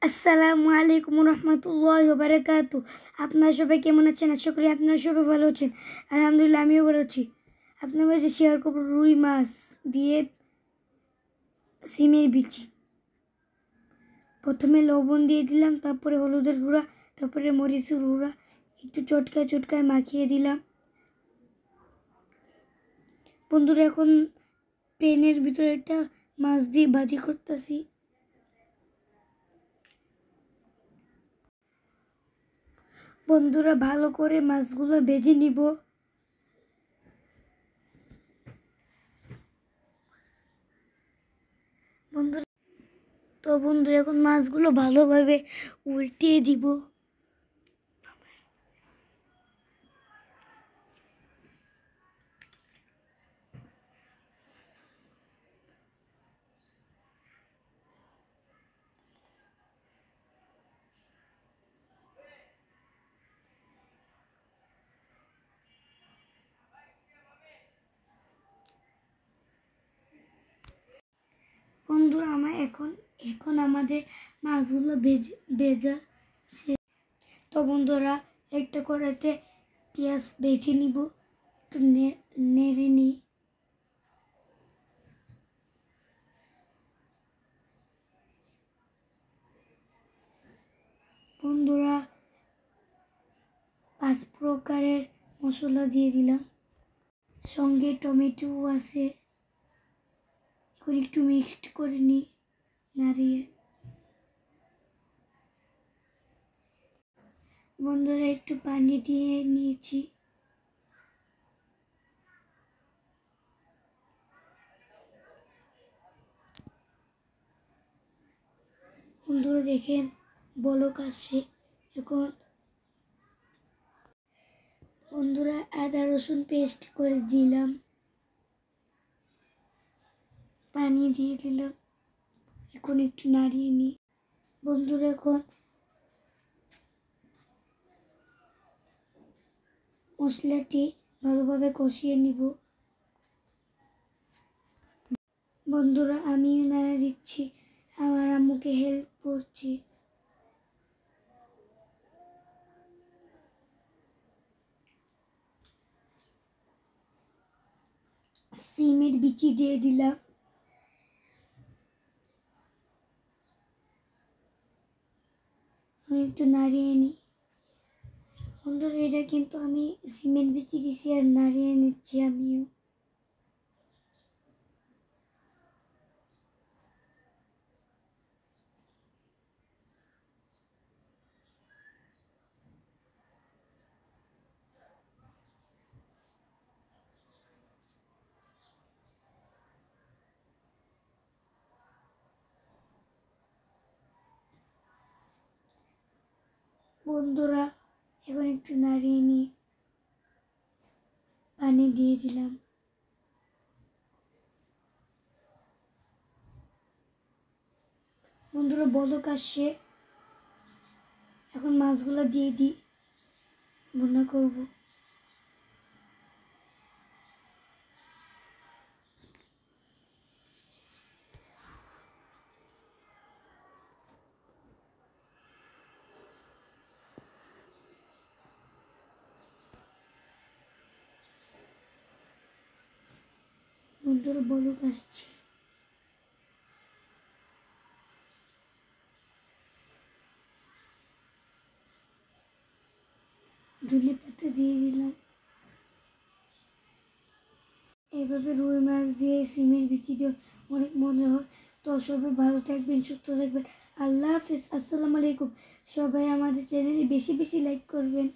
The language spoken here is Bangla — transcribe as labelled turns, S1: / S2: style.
S1: আসসালামু আলাইকুম রহমতুল্লাহি ওয়া বারাকাতুহু। আপনারা সবাই কেমন আছেন? আশা করি আপনারা সবাই ভালো আছেন। আলহামদুলিল্লাহ, আমিও ভালো আছি। আপনার মাঝে শেয়ার করব রুই মাছ দিয়ে সিমের বিচি। প্রথমে লবণ দিয়ে দিলাম, তারপরে হলুদের গুঁড়া, তারপরে মরিচের গুঁড়া, একটু চটকায় চটকায় মাখিয়ে দিলাম। বন্ধুরা, এখন প্যানের ভিতরে একটা মাছ দিয়ে ভাজি করতেছি। বন্ধুরা, ভালো করে মাছগুলো ভেজে নিব। বন্ধুরা, এখন মাছগুলো ভালোভাবে উল্টিয়ে দিব। বন্ধুরা, এখন আমাদের মাছগুলো ভেজা শেষ। তো বন্ধুরা, একটা কড়াইতে পেঁয়াজ ভেজে নিব, একটু নেড়ে নিই। বন্ধুরা, 5 প্রকারের মশলা দিয়ে দিলাম, সঙ্গে টমেটো আছে। এখন একটু মিক্সড করে নিই নাড়িয়ে। বন্ধুরা, একটু পানি দিয়ে নিয়েছি। বন্ধুরা দেখেন, বলক আসছে। এখন বন্ধুরা, আদা রসুন পেস্ট করে দিলাম, পানি দিয়ে দিলাম। এখন একটু নাড়িয়ে নিই। বন্ধুরা, এখন মশলাটি ভালোভাবে কষিয়ে নিব। বন্ধুরা, আমিও নাড়া দিচ্ছি, আমার আম্মুকে হেল্প করছি। সিমের বিচি দিয়ে দিলাম। আমি একটু নাড়িয়ে নিই। বন্ধুরা, এটা কিন্তু আমি সিমের বিচি দিছি আর নাড়িয়ে নিচ্ছি আমিও। বন্ধুরা, এখন একটু নাড়িয়ে নিই, পানি দিয়ে দিলাম। বন্ধুরা, বলক আসছে, এখন মাছগুলো দিয়ে দিই, ভুনা করব। বন্ধুরা, বলক আসছে। ধনে পাতা দিয়ে দিলাম। এইভাবে রুই মাছ দিয়ে সিমের বিচি দিয়ে অনেক মজা হয়। তো সবাই ভালো থাকবেন, সুস্থ থাকবেন। আল্লাহ হাফিজ, আসসালামু আলাইকুম। সবাই আমাদের চ্যানেলে বেশি বেশি লাইক করবেন।